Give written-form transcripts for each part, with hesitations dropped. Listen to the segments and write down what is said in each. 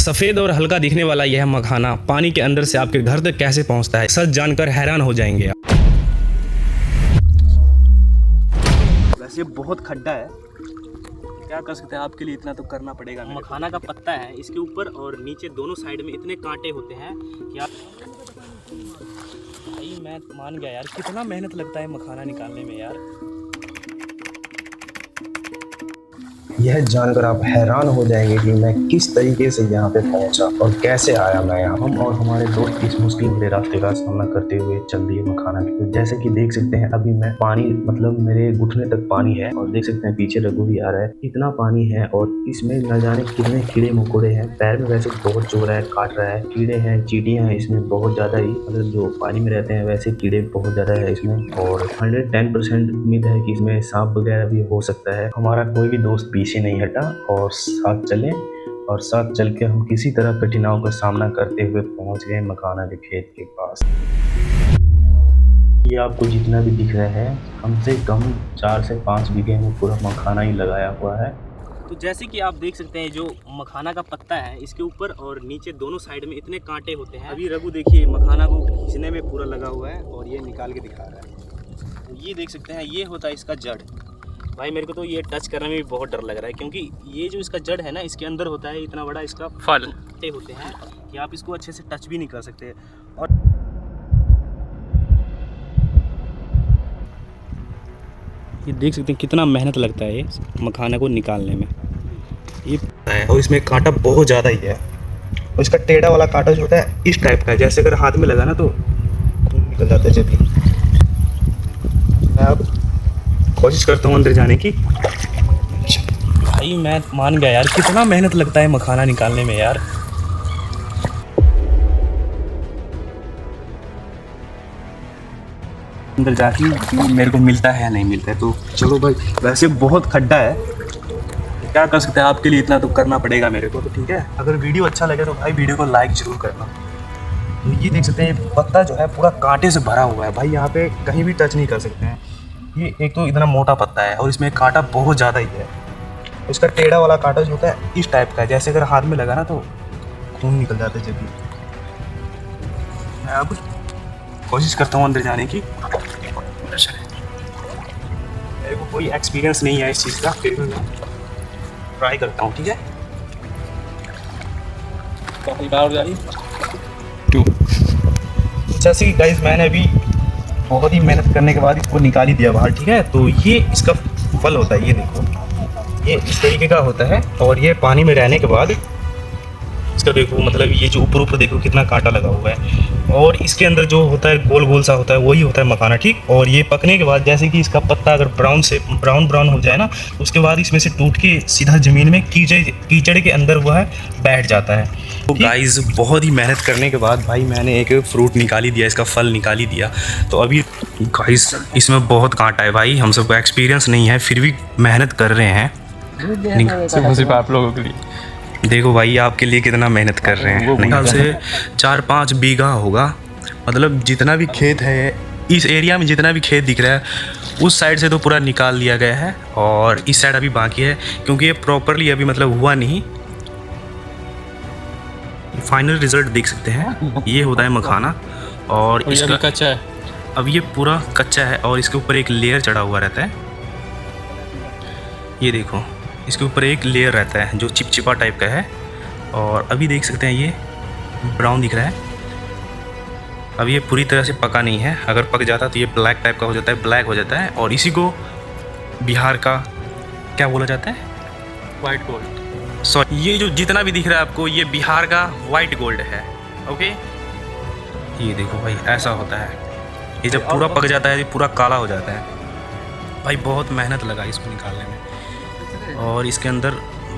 सफ़ेद और हल्का दिखने वाला यह मखाना पानी के अंदर से आपके घर तक कैसे पहुंचता है, सच जानकर हैरान हो जाएंगे आप। वैसे बहुत खड्डा है, क्या कर सकते हैं, आपके लिए इतना तो करना पड़ेगा। मखाना का पत्ता है, इसके ऊपर और नीचे दोनों साइड में इतने कांटे होते हैं कि आप भाई मैं मान गया यार, कितना मेहनत लगता है मखाना निकालने में यार। यह जानकर आप हैरान हो जाएंगे कि मैं किस तरीके से यहाँ पे पहुँचा और कैसे आया मैं यहाँ। हम और हमारे दोस्त इस मुश्किल भरे रास्ते का सामना करते हुए चल दिए मखाना की। तो जैसे कि देख सकते हैं अभी मैं पानी मतलब मेरे घुटने तक पानी है और देख सकते हैं पीछे रघु भी आ रहा है। इतना पानी है और इसमें न जाने कितने कीड़े मकोड़े हैं। पैर में वैसे बहुत चुभ रहा है, काट रहा है, कीड़े हैं, चींटियाँ हैं इसमें बहुत ज़्यादा ही। मतलब जो पानी में रहते हैं वैसे कीड़े बहुत ज़्यादा है इसमें और 110% उम्मीद है कि इसमें सांप वगैरह भी हो सकता है। हमारा कोई भी दोस्त पीछे नहीं हटा और साथ चले और साथ चल के हम किसी तरह कठिनाइयों का सामना करते हुए पहुंच गए मखाना के खेत के पास। ये आपको जितना भी दिख रहा है कम से कम 4 से 5 बीघे में पूरा मखाना ही लगाया हुआ है। तो जैसे कि आप देख सकते हैं जो मखाना का पत्ता है इसके ऊपर और नीचे दोनों साइड में इतने कांटे होते हैं। अभी रघु देखिए मखाना को खींचने में पूरा लगा हुआ है और ये निकाल के दिखा रहा है। तो ये देख सकते हैं ये होता है इसका जड़। भाई मेरे को तो ये टच करने में भी बहुत डर लग रहा है क्योंकि ये जो इसका जड़ है ना इसके अंदर होता है इतना बड़ा इसका फल होते हैं कि आप इसको अच्छे से टच भी नहीं कर सकते। और ये देख सकते हैं कितना मेहनत लगता है ये मखाना को निकालने में। ये और इसमें कांटा बहुत ज़्यादा ही है और इसका टेढ़ा वाला कांटा जो होता है इस टाइप का है, जैसे अगर हाथ में लगा ना तो निकल जाता है। जब मैं अब कोशिश करता हूँ अंदर जाने की। भाई मैं मान गया यार, कितना मेहनत लगता है मखाना निकालने में यार। अंदर जाके मेरे को मिलता है या नहीं मिलता है तो चलो भाई। वैसे बहुत खड्डा है, क्या कर सकते हैं, आपके लिए इतना तो करना पड़ेगा मेरे को। तो ठीक है, अगर वीडियो अच्छा लगे तो भाई वीडियो को लाइक जरूर करना। तो ये देख सकते हैं पत्ता जो है पूरा कांटे से भरा हुआ है भाई, यहाँ पे कहीं भी टच नहीं कर सकते हैं। ये एक तो इतना मोटा पत्ता है और इसमें कांटा बहुत ज़्यादा ही है। इसका टेढ़ा वाला कांटा जो होता है इस टाइप का है, जैसे अगर हाथ में लगा ना तो खून निकल जाता है। जब भी मैं अब कोशिश करता हूँ अंदर जाने की। मेरे को कोई एक्सपीरियंस नहीं है इस चीज़ का, फिर भी मैं ट्राई करता हूँ। ठीक है, जैसे कि गाइस मैंने अभी बहुत ही मेहनत करने के बाद इसको निकाल ही दिया बाहर। ठीक है, तो ये इसका फल होता है, ये देखो ये इस तरीके का होता है और ये पानी में रहने के बाद इसका देखो मतलब ये जो ऊपर देखो कितना कांटा लगा हुआ है और इसके अंदर जो होता है गोल गोल सा होता है वही होता है मखाना। ठीक, और ये पकने के बाद जैसे कि इसका पत्ता अगर ब्राउन हो जाए ना तो उसके बाद इसमें से टूट के सीधा ज़मीन में कीचड़ के अंदर वह बैठ जाता है। तो गाइस बहुत ही मेहनत करने के बाद भाई मैंने एक फ्रूट निकाल ही दिया, इसका फल निकाल ही दिया। तो अभी गाइस इसमें बहुत कांटा है भाई, हम सबको एक्सपीरियंस नहीं है फिर भी मेहनत कर रहे हैं सिर्फ आप लोगों के लिए। देखो भाई आपके लिए कितना मेहनत कर रहे हैं। ख्याल से 4-5 बीघा होगा, मतलब जितना भी खेत है इस एरिया में, जितना भी खेत दिख रहा है उस साइड से तो पूरा निकाल लिया गया है और इस साइड अभी बाकी है क्योंकि ये प्रॉपरली अभी मतलब हुआ नहीं। फाइनल रिजल्ट देख सकते हैं, ये होता है मखाना और इसका कच्चा है, अब ये पूरा कच्चा है और इसके ऊपर एक लेयर चढ़ा हुआ रहता है। ये देखो इसके ऊपर एक लेयर रहता है जो चिपचिपा टाइप का है और अभी देख सकते हैं ये ब्राउन दिख रहा है। अब ये पूरी तरह से पका नहीं है, अगर पक जाता तो ये ब्लैक टाइप का हो जाता है, ब्लैक हो जाता है और इसी को बिहार का क्या बोला जाता है, वाइट गोल्ड। सॉरी, ये जो जितना भी दिख रहा है आपको ये बिहार का वाइट गोल्ड है। ओके, ये देखो भाई ऐसा होता है, ये जब पूरा पक जाता है ये पूरा काला हो जाता है। भाई बहुत मेहनत लगा इसको निकालने में और इसके अंदर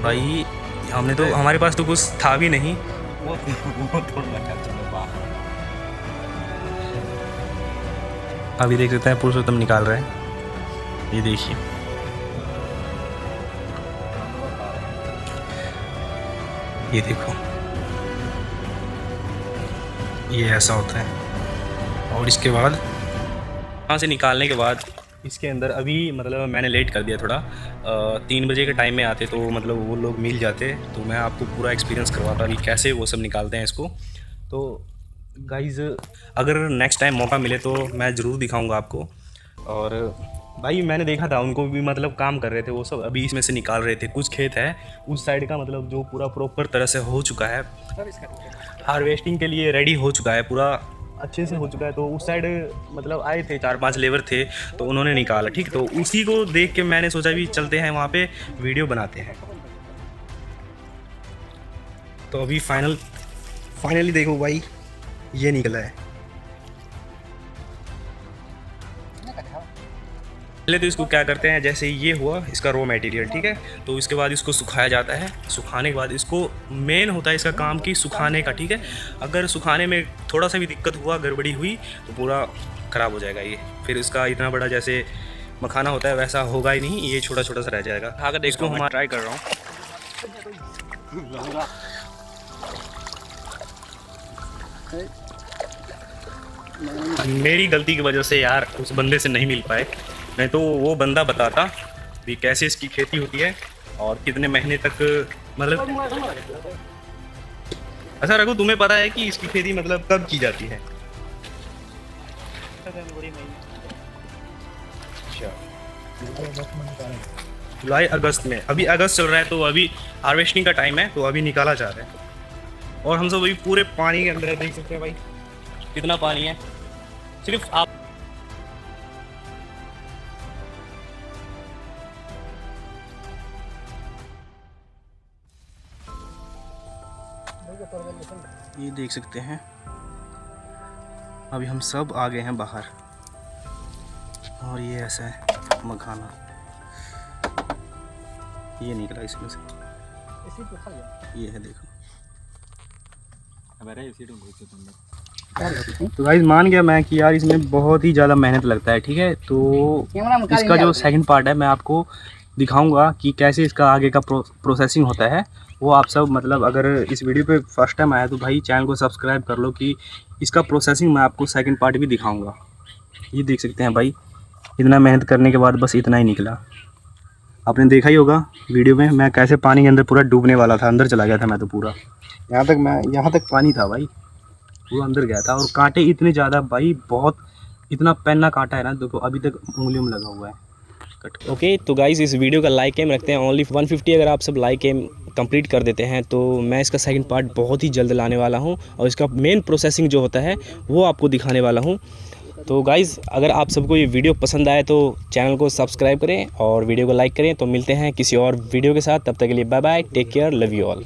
भाई हमने तो हमारे पास तो कुछ था भी नहीं। अभी देख सकते हैं पुरुषोत्तम निकाल रहे हैं, ये देखिए ये देखो ये ऐसा होता है। और इसके बाद यहाँ से निकालने के बाद इसके अंदर अभी मतलब मैंने लेट कर दिया थोड़ा 3 बजे के टाइम में आते तो मतलब वो लोग मिल जाते, तो मैं आपको पूरा एक्सपीरियंस करवाता कि कैसे वो सब निकालते हैं इसको। तो गाइज़ अगर नेक्स्ट टाइम मौका मिले तो मैं ज़रूर दिखाऊंगा आपको। और भाई मैंने देखा था उनको भी मतलब काम कर रहे थे वो सब, अभी इसमें से निकाल रहे थे। कुछ खेत है उस साइड का मतलब जो पूरा प्रॉपर तरह से हो चुका है, हार्वेस्टिंग के लिए रेडी हो चुका है, पूरा अच्छे से हो चुका है। तो उस साइड मतलब आए थे 4-5 लेबर थे, तो उन्होंने निकाला, ठीक। तो उसी को देख के मैंने सोचा भी चलते हैं वहाँ पे वीडियो बनाते हैं। तो अभी फाइनली देखो भाई ये निकला है। पहले तो इसको क्या करते हैं, जैसे ये हुआ इसका रॉ मटेरियल, ठीक है। तो इसके बाद इसको सुखाया जाता है। सुखाने के बाद इसको मेन होता है इसका काम कि सुखाने का, ठीक है। अगर सुखाने में थोड़ा सा भी दिक्कत हुआ, गड़बड़ी हुई तो पूरा ख़राब हो जाएगा ये। फिर इसका इतना बड़ा जैसे मखाना होता है वैसा होगा ही नहीं, ये छोटा छोटा सा रह जाएगा। अगर इसको मैं ट्राई कर रहा हूँ। मेरी गलती की वजह से यार उस बंदे से नहीं मिल पाए, नहीं तो वो बंदा बताता भी कैसे इसकी खेती होती है और कितने महीने तक मतलब। अच्छा रघु, तुम्हें पता है कि इसकी खेती मतलब कब की जाती है? जुलाई अगस्त में। अभी अगस्त चल रहा है तो अभी हार्वेस्टिंग का टाइम है, तो अभी निकाला जा रहा है। और हम सब अभी पूरे पानी के अंदर है, देख सकते हैं भाई कितना पानी है। सिर्फ आप ये देख सकते हैं, अभी हम सब आ गए हैं बाहर। और ये ऐसा है मखाना, ये निकला इसमें से, ये है देखो। तो गाइस मान गया मैं कि यार इसमें बहुत ही ज़्यादा मेहनत लगता है, ठीक है। तो इसका जो सेकंड पार्ट है मैं आपको दिखाऊंगा कि कैसे इसका आगे का प्रोसेसिंग होता है। वो आप सब मतलब अगर इस वीडियो पे फर्स्ट टाइम आया तो भाई चैनल को सब्सक्राइब कर लो कि इसका प्रोसेसिंग मैं आपको सेकंड पार्ट भी दिखाऊंगा। ये देख सकते हैं भाई, इतना मेहनत करने के बाद बस इतना ही निकला। आपने देखा ही होगा वीडियो में मैं कैसे पानी के अंदर पूरा डूबने वाला था, अंदर चला गया था मैं तो पूरा, यहाँ तक पानी था भाई, पूरा अंदर गया था। और कांटे इतने ज़्यादा भाई, बहुत इतना पेन्ना काटा है ना, देखो अभी तक उंगली में लगा हुआ है। ओके तो गाइस इस वीडियो का लाइक एम रखते हैं ओनली 150। अगर आप सब लाइक एम कंप्लीट कर देते हैं तो मैं इसका सेकंड पार्ट बहुत ही जल्द लाने वाला हूं और इसका मेन प्रोसेसिंग जो होता है वो आपको दिखाने वाला हूं। तो गाइस अगर आप सबको ये वीडियो पसंद आए तो चैनल को सब्सक्राइब करें और वीडियो को लाइक करें। तो मिलते हैं किसी और वीडियो के साथ, तब तक के लिए bye bye, take care, love you all.